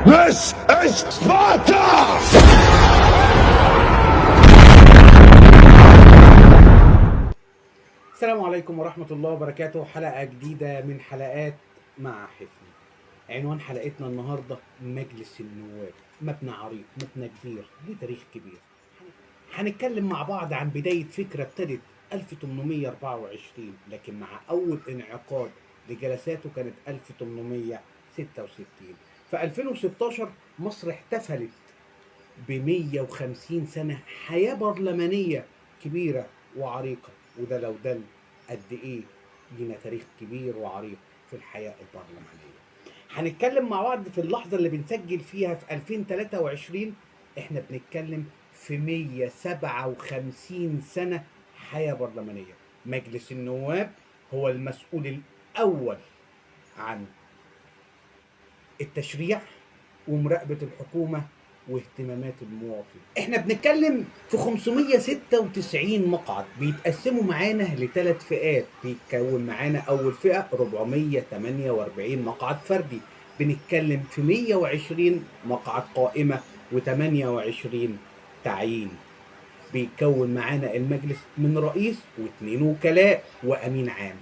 This is Sparta! السلام عليكم ورحمة الله وبركاته. حلقة جديدة من حلقات مع حفني. عنوان حلقتنا النهاردة مجلس النواب، مبنى عريق، مبنى كبير، ليه تاريخ كبير. هنتكلم مع بعض عن بداية فكرة ابتدت 1824، لكن مع أول انعقاد لجلساته كانت 1866. في 2016 مصر احتفلت ب 150 سنة حياة برلمانية كبيرة وعريقة، وده لو دل قد إيه لينا تاريخ كبير وعريق في الحياة البرلمانية. هنتكلم مع بعض في اللحظة اللي بنسجل فيها في 2023، إحنا بنتكلم في 157 سنة حياة برلمانية. مجلس النواب هو المسؤول الأول عن التشريع ومراقبة الحكومة واهتمامات المواطن. احنا بنتكلم في 596 مقعد بيتقسموا معانا لثلاث فئات. بيتكون معانا اول فئة 448 مقعد فردي، بنتكلم في 120 مقعد قائمة و28 تعيين. بيتكون معانا المجلس من رئيس واثنين وكلاء وامين عام.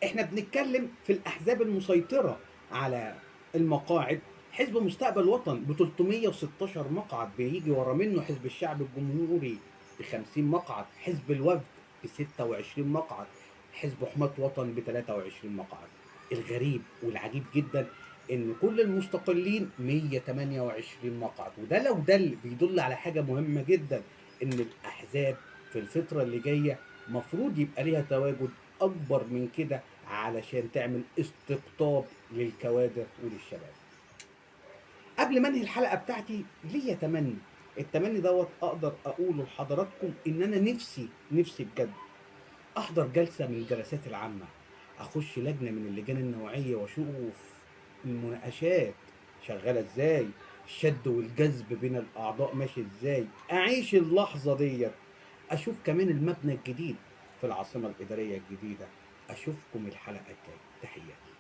احنا بنتكلم في الاحزاب المسيطره على المقاعد. حزب مستقبل وطن ب 316 مقعد، بيجي ورا منه حزب الشعب الجمهوري ب 50 مقعد، حزب الوفد ب 26 مقعد، حزب حماة وطن ب 23 مقعد. الغريب والعجيب جدا ان كل المستقلين 128 مقعد، وده لو دل بيدل على حاجه مهمه جدا، ان الاحزاب في الفتره اللي جايه مفروض يبقى ليها تواجد اكبر من كده علشان تعمل استقطاب للكوادر وللشباب. قبل ما انهي الحلقه بتاعتي ليا تمني، التمني دوت اقدر اقوله لحضراتكم ان انا نفسي بجد احضر جلسه من الجلسات العامه، اخش لجنه من اللجان النوعيه واشوف المناقشات شغاله ازاي، الشد والجذب بين الاعضاء ماشي ازاي، اعيش اللحظه ديت، اشوف كمان المبنى الجديد في العاصمه الاداريه الجديده. اشوفكم الحلقه الجايه، تحياتي.